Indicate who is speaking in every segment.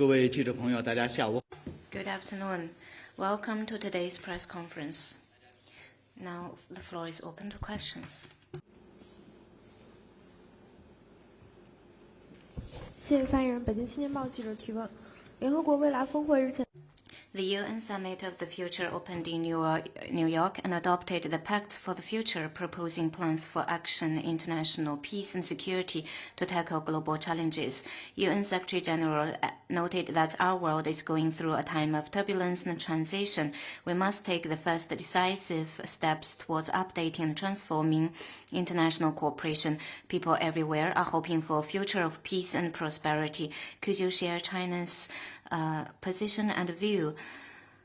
Speaker 1: 各位记者朋友，大家下午好。
Speaker 2: Good afternoon. Welcome to today's press conference. Now the floor is open to questions.
Speaker 3: 谢谢发言人。北京青年报记者提问：联合国未来峰会日前。
Speaker 2: The UN Summit of the Future opened in New York and adopted the Pact for the Future, proposing plans for action, international peace and security to tackle global challenges. UN Secretary General noted that our world is going through a time of turbulence and transition. We must take the first decisive steps towards updating and transforming international cooperation. People everywhere are hoping for a future of peace and prosperity. Could you share China's position and view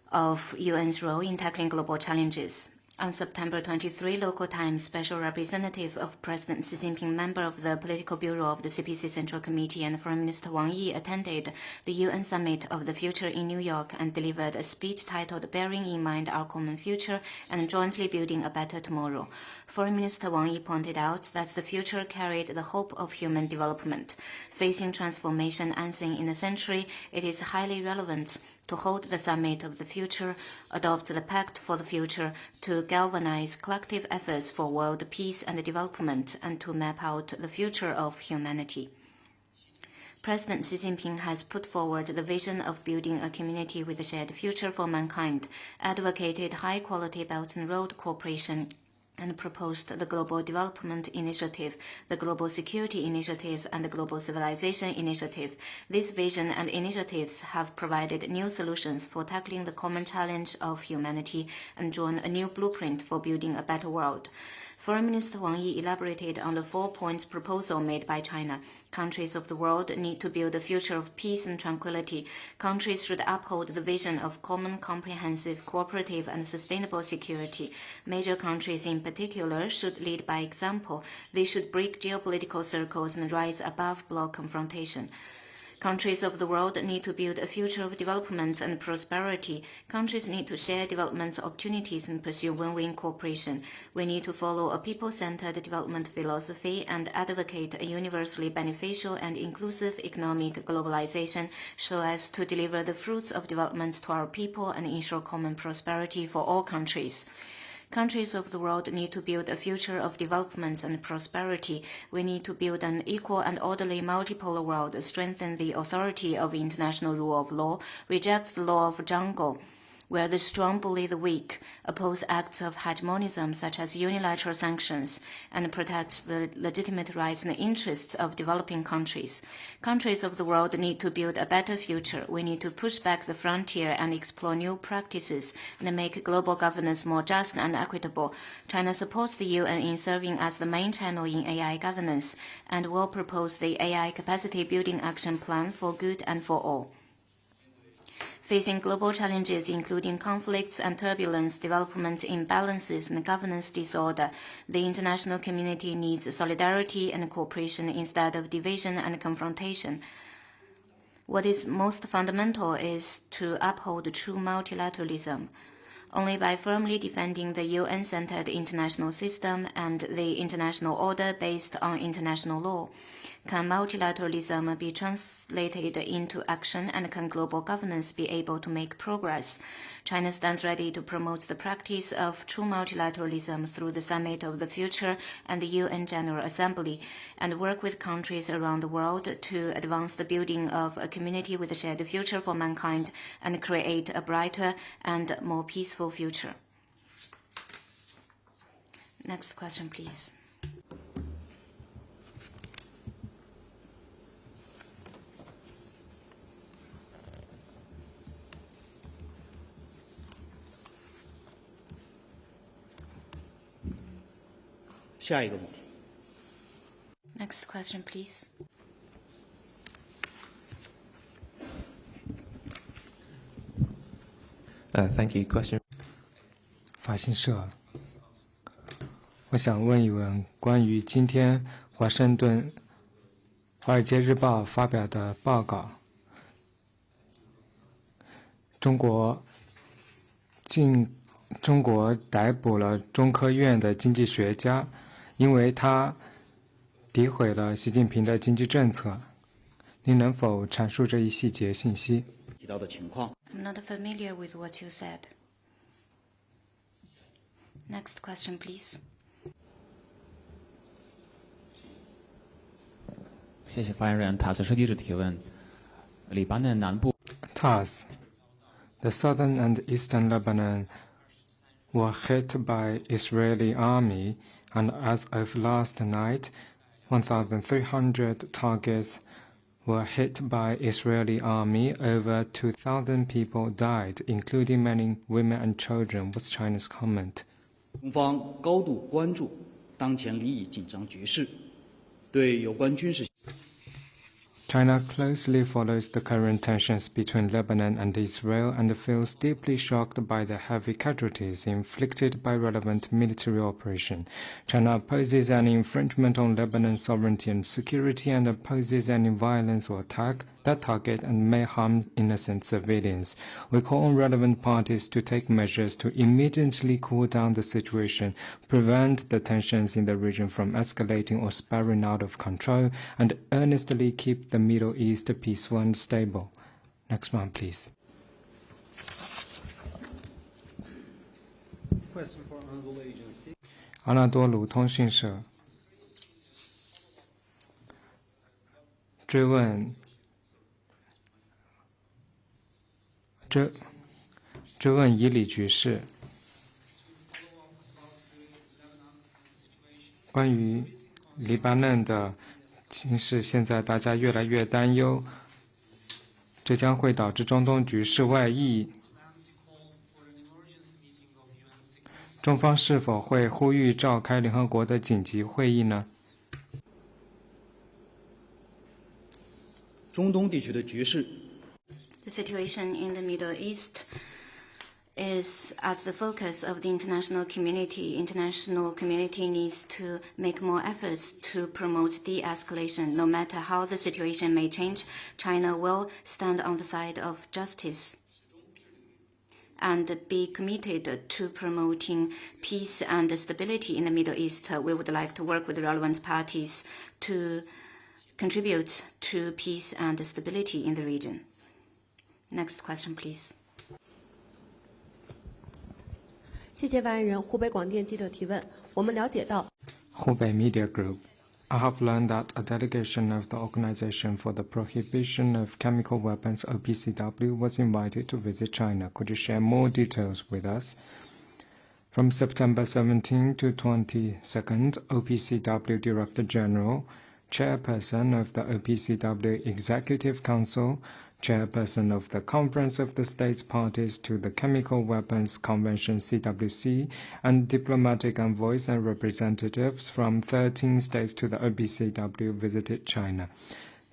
Speaker 2: of UN's role in tackling global challenges? On September 23, local time, Special Representative of President Xi Jinping, member of the Political Bureau of the CPC Central Committee, and Foreign Minister Wang Yi attended the UN Summit of the Future in New York and delivered a speech titled Bearing in Mind Our Common Future and Jointly Building a Better Tomorrow. Foreign Minister Wang Yi pointed out that the future carried the hope of human development. Facing transformation unseen in a century, it is highly relevant to hold the Summit of the Future, adopt the Pact for the Future, to galvanize collective efforts for world peace and development, and to map out the future of humanity. President Xi Jinping has put forward the vision of building a community with a shared future for mankind, advocated high-quality Belt and Road cooperation, and proposed the Global Development Initiative, the Global Security Initiative, and the Global Civilization Initiative. These vision and initiatives have provided new solutions for tackling the common challenge of humanity and drawn a new blueprint for building a better world. Foreign Minister Wang Yi elaborated on the 4-point proposal made by China. Countries of the world need to build a future of peace and tranquility. Countries should uphold the vision of common, comprehensive, cooperative, and sustainable security. Major countries in particular should lead by example. They should break geopolitical circles and rise above bloc confrontation. Countries of the world need to build a future of development and prosperity. Countries need to share development opportunities and pursue win-win cooperation. We need to follow a people-centered development philosophy and advocate a universally beneficial and inclusive economic globalization so as to deliver the fruits of development to our people and ensure common prosperity for all countries. Countries of the world need to build a future of development and prosperity. We need to build an equal and orderly multipolar world, strengthen the authority of international rule of law, reject the law of jungle, where the strong bully the weak, oppose acts of hegemonism such as unilateral sanctions, and protect the legitimate rights and interests of developing countries. Countries of the world need to build a better future. We need to push back the frontier and explore new practices and make global governance more just and equitable. China supports the UN in serving as the main channel in AI governance and will propose the AI Capacity Building Action Plan for good and for all. Facing global challenges including conflicts and turbulence, development imbalances, and governance disorder, the international community needs solidarity and cooperation instead of division and confrontation. What is most fundamental is to uphold true multilateralism. Only by firmly defending the UN-centered international system and the international order based on international law can multilateralism be translated into action and can global governance be able to make progress. China stands ready to promote the practice of true multilateralism through the Summit of the Future and the UN General Assembly and work with countries around the world to advance the building of a community with a shared future for mankind and create a brighter and more peaceful future. Next question, please. Next question, please.
Speaker 4: Thank you. Question.
Speaker 5: 法新社，我想问一问关于今天华尔街日报发表的报告，中国逮捕了中科院的经济学家，因为他诋毁了习近平的经济政策。您能否阐述这一细节信息？
Speaker 1: 提到的情况。
Speaker 2: I'm not familiar with what you said. Next question, please.
Speaker 4: 谢谢发言人。塔斯社记者提问：黎巴嫩南部
Speaker 5: TASS, the southern and eastern Lebanon were hit by Israeli army, and as of last night, 1,300 targets were hit by Israeli army. Over 2,000 people died, including many women and children. What's China's comment?
Speaker 1: 中方高度关注当前黎以紧张局势，对有关军事
Speaker 5: China closely follows the current tensions between Lebanon and Israel and feels deeply shocked by the heavy casualties inflicted by relevant military operation. China opposes any infringement on Lebanon's sovereignty and security and opposes any violence or attack that target and may harm innocent civilians. We call on relevant parties to take measures to immediately cool down the situation, prevent the tensions in the region from escalating or spiraling out of control, and earnestly keep the Middle East peaceful and stable. Next one, please.
Speaker 6: Question for Anadolu Agency.
Speaker 5: 阿纳多鲁通讯社追问以里局势。关于黎巴嫩的情势，现在大家越来越担忧，这将会导致中东局势外溢。中方是否会呼吁召开联合国的紧急会议呢？
Speaker 1: 中东地区的局势
Speaker 2: The situation in the Middle East is at the focus of the international community. International community needs to make more efforts to promote de-escalation. No matter how the situation may change, China will stand on the side of justice and be committed to promoting peace and stability in the Middle East. We would like to work with relevant parties to contribute to peace and stability in the region. Next question, please.
Speaker 3: 谢谢发言人。湖北广电记者提问：我们了解到，
Speaker 5: Hubei Media Group. I have learned that a delegation of the Organization for the Prohibition of Chemical Weapons (OPCW) was invited to visit China. Could you share more details with us? From September 17 to 22nd, OPCW Director General, Chairperson of the OPCW Executive Council, Chairperson of the Conference of the States Parties to the Chemical Weapons Convention (CWC), and diplomatic envoys and representatives from 13 states to the OPCW visited China.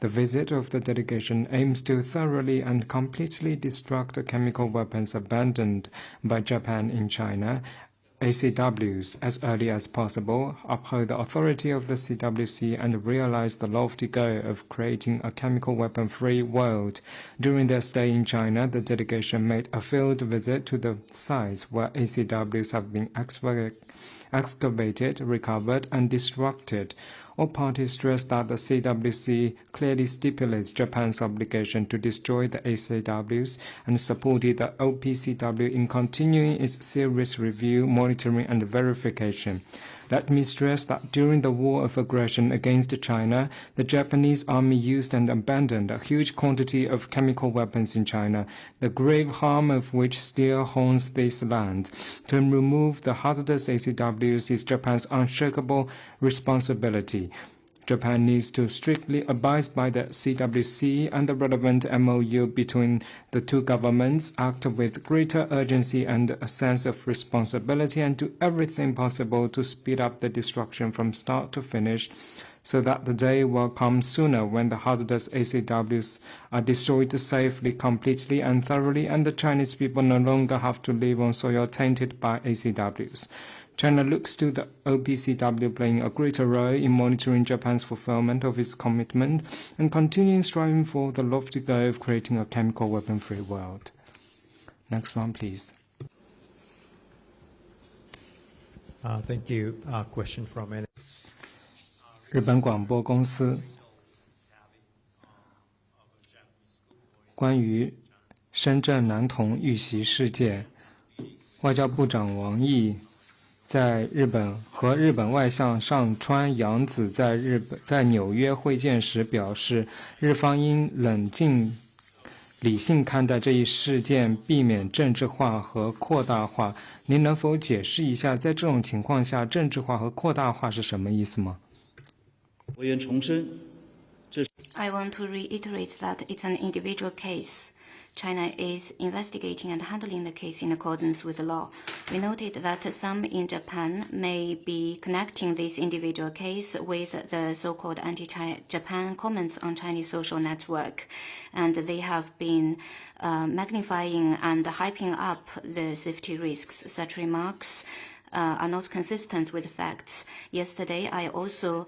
Speaker 5: The visit of the delegation aims to thoroughly and completely destruct the chemical weapons abandoned by Japan in China, ACWs, as early as possible, uphold the authority of the CWC, and realize the lofty goal of creating a chemical weapon-free world. During their stay in China, the delegation made a field visit to the sites where ACWs have been excavated, recovered, and destructed. All parties stressed that the CWC clearly stipulates Japan's obligation to destroy the ACWs and supported the OPCW in continuing its serious review, monitoring, and verification. Let me stress that during the war of aggression against China, the Japanese army used and abandoned a huge quantity of chemical weapons in China, the grave harm of which still haunts this land. To remove the hazardous ACWs is Japan's unshakable responsibility. Japan needs to strictly abide by the CWC and the relevant MOU between the two governments, act with greater urgency and a sense of responsibility, and do everything possible to speed up the destruction from start to finish, so that the day will come sooner when the hazardous ACWs are destroyed safely, completely, and thoroughly, and the Chinese people no longer have to live on soil tainted by ACWs. China looks to the OPCW playing a greater role in monitoring Japan's fulfillment of its commitment and continuing striving for the lofty goal of creating a chemical weapon-free world. Next one, please.
Speaker 6: Thank you. Question from Ellen.
Speaker 5: 日本广播公司关于深圳男童遇袭事件，外交部长王毅在日本和日本外相上川洋子在纽约会见时表示，日方应冷静理性看待这一事件，避免政治化和扩大化。您能否解释一下，在这种情况下，政治化和扩大化是什么意思吗？
Speaker 1: 委员重申，
Speaker 2: I want to reiterate that it's an individual case. China is investigating and handling the case in accordance with the law. We noted that some in Japan may be connecting this individual case with the so-called anti-Japan comments on Chinese social network, and they have been magnifying and hyping up the safety risks. Such remarks are not consistent with facts. Yesterday, I also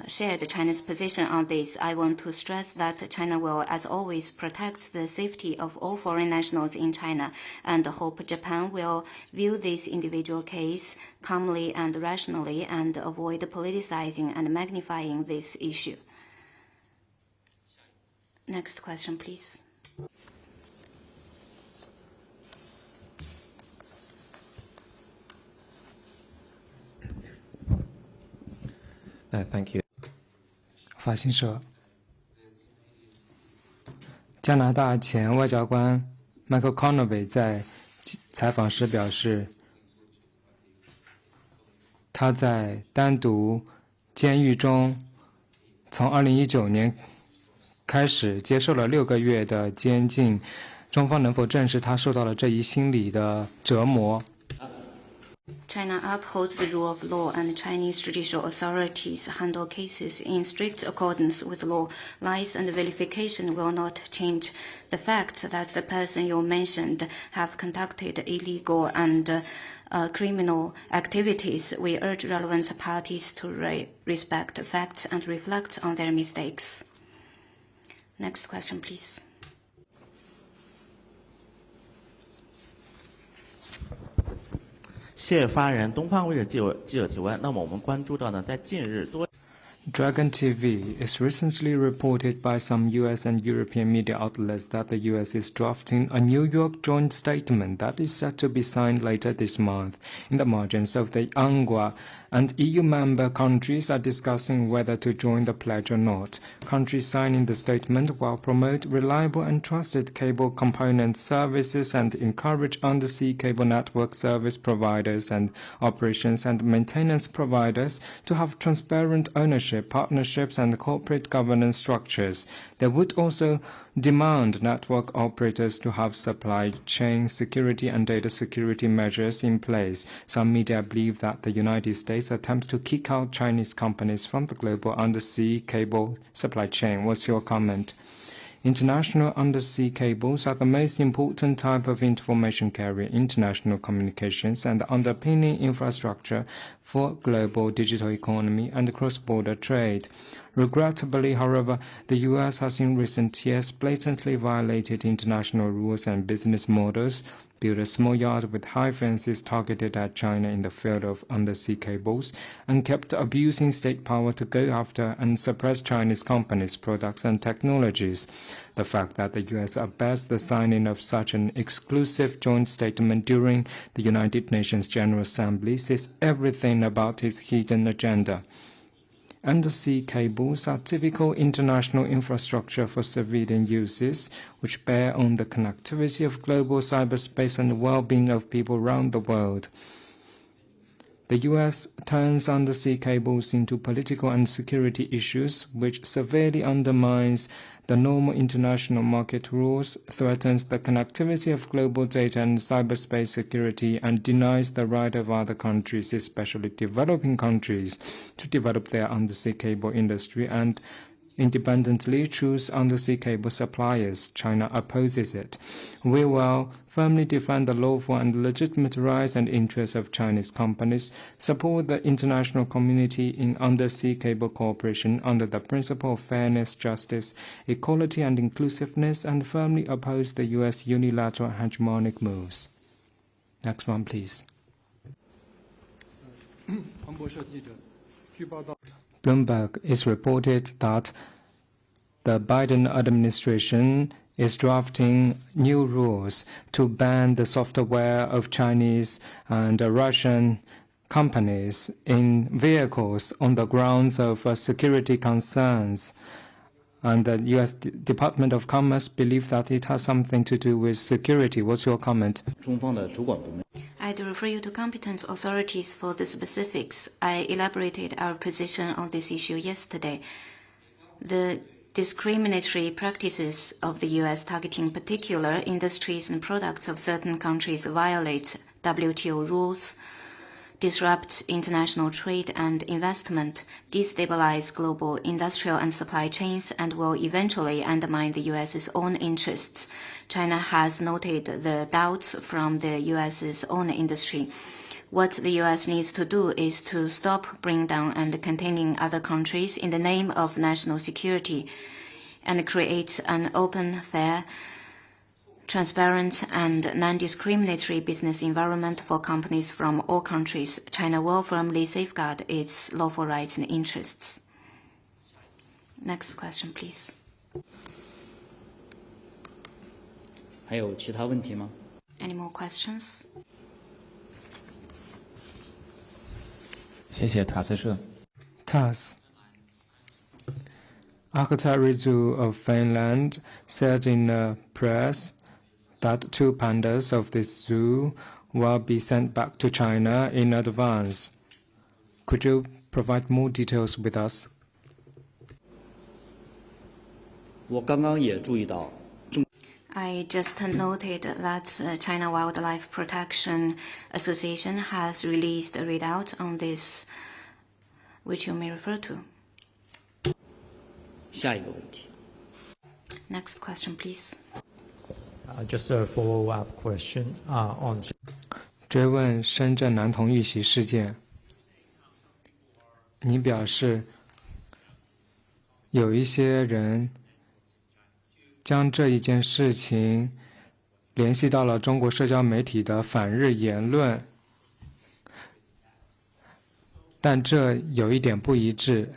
Speaker 2: shared China's position on this. I want to stress that China will, as always, protect the safety of all foreign nationals in China, and hope Japan will view this individual case calmly and rationally and avoid politicizing and magnifying this issue. Next question, please.
Speaker 7: Thank you.
Speaker 5: 法新社，加拿大前外交官 Michael Conaway 在采访时表示，他在单独监狱中，从2019年开始接受了6个月的监禁。中方能否证实他受到了这一心理的折磨？
Speaker 2: China upholds the rule of law, and Chinese judicial authorities handle cases in strict accordance with law. Lies and vilification will not change the fact that the person you mentioned have conducted illegal and criminal activities. We urge relevant parties to respect facts and reflect on their mistakes. Next question, please.
Speaker 8: 谢发言人，东方卫视记者提问。那么我们关注到呢，在近日多。
Speaker 5: Dragon TV is recently reported by some US and European media outlets that the US is drafting a New York joint statement that is set to be signed later this month. In the margins of the UNGWA and EU member countries are discussing whether to join the pledge or not. Countries signing the statement will promote reliable and trusted cable component services and encourage undersea cable network service providers and operations and maintenance providers to have transparent ownership, partnerships and corporate governance structures. They would also demand network operators to have supply chain security and data security measures in place. Some media believe that the United States attempts to kick out Chinese companies from the global undersea cable supply chain. What's your comment? International undersea cables are the most important type of information carrier international communications and underpinning infrastructure for global digital economy and cross-border trade. Regrettably, however, the U.S. has in recent years blatantly violated international rules and business models, built a small yard with high fences targeted at China in the field of undersea cables, and kept abusing state power to go after and suppress Chinese companies' products and technologies. The fact that the U.S. abets the signing of such an exclusive joint statement during the United Nations General Assembly says everything about its hidden agenda. Undersea cables are typical international infrastructure for civilian uses, which bear on the connectivity of global cyberspace and the well-being of people around the world. The U.S. turns undersea cables into political and security issues, which severely undermines the normal international market rules, threatens the connectivity of global data and cyberspace security, and denies the right of other countries, especially developing countries, to develop their undersea cable industry and independently choose undersea cable suppliers. China opposes it. We will firmly defend the lawful and legitimate rights and interests of Chinese companies, support the international community in undersea cable cooperation under the principle of fairness, justice, equality and inclusiveness, and firmly oppose the U.S. unilateral hegemonic moves. Next one, please. Bloomberg is reported that the Biden administration is drafting new rules to ban the software of Chinese and Russian companies in vehicles on the grounds of security concerns. And the U.S. Department of Commerce believes that it has something to do with security. What's your comment?
Speaker 1: 中方的主管部门
Speaker 2: I'd refer you to competent authorities for the specifics. I elaborated our position on this issue yesterday. The discriminatory practices of the U.S. targeting particular industries and products of certain countries violate WTO rules, disrupt international trade and investment, destabilize global industrial and supply chains, and will eventually undermine the U.S.'s own interests. China has noted the doubts from the U.S.'s own industry. What the U.S. needs to do is to stop bringing down and containing other countries in the name of national security and create an open, fair, transparent and non-discriminatory business environment for companies from all countries. China will firmly safeguard its lawful rights and interests. Next question, please.
Speaker 1: 还有其他问题吗？
Speaker 2: Any more questions?
Speaker 4: 谢谢塔斯社。
Speaker 5: TASS. Arcturian Zoo of Finland said in a press that 2 pandas of this zoo will be sent back to China in advance. Could you provide more details with us?
Speaker 1: 我刚刚也注意到，
Speaker 2: I just noted that China Wildlife Protection Association has released a readout on this, which you may refer to.
Speaker 1: 下一个问题，
Speaker 2: Next question, please.
Speaker 6: Just a follow-up question on
Speaker 5: 追问深圳男童遇袭事件，你表示有一些人将这一件事情联系到了中国社交媒体的反日言论，但这有一点不一致。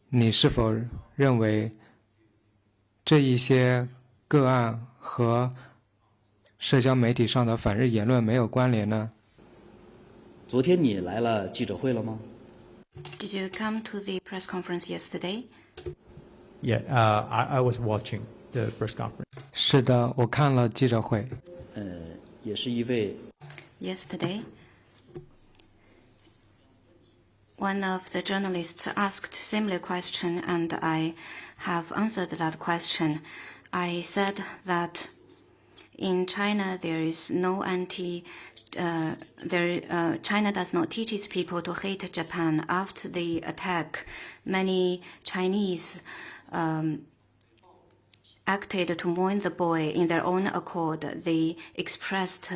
Speaker 5: 你是否认为这一些个案和社交媒体上的反日言论没有关联呢？
Speaker 1: 昨天你来了记者会了吗？
Speaker 2: Did you come to the press conference yesterday?
Speaker 6: Yeah, I was watching the press conference.
Speaker 5: 是的，我看了记者会。
Speaker 1: 也是一位
Speaker 2: Yesterday, one of the journalists asked similar question, and I have answered that question. I said that in China there is no China does not teach its people to hate Japan. After the attack, many Chinese acted to mourn the boy in their own accord. They expressed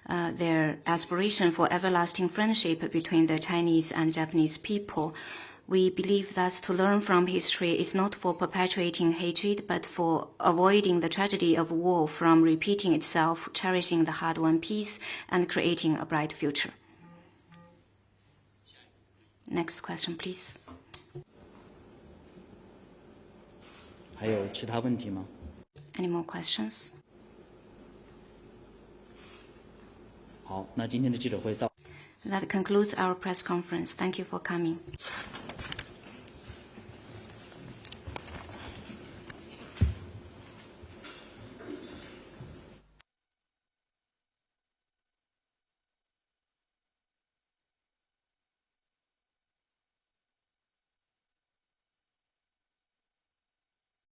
Speaker 2: their aspiration for everlasting friendship between the Chinese and Japanese people. We believe that to learn from history is not for perpetuating hatred, but for avoiding the tragedy of war from repeating itself, cherishing the hard-won peace, and creating a bright future. Next question, please.
Speaker 1: 还有其他问题吗？
Speaker 2: Any more questions?
Speaker 1: 好，那今天的记者会到。
Speaker 2: That concludes our press conference. Thank you for coming.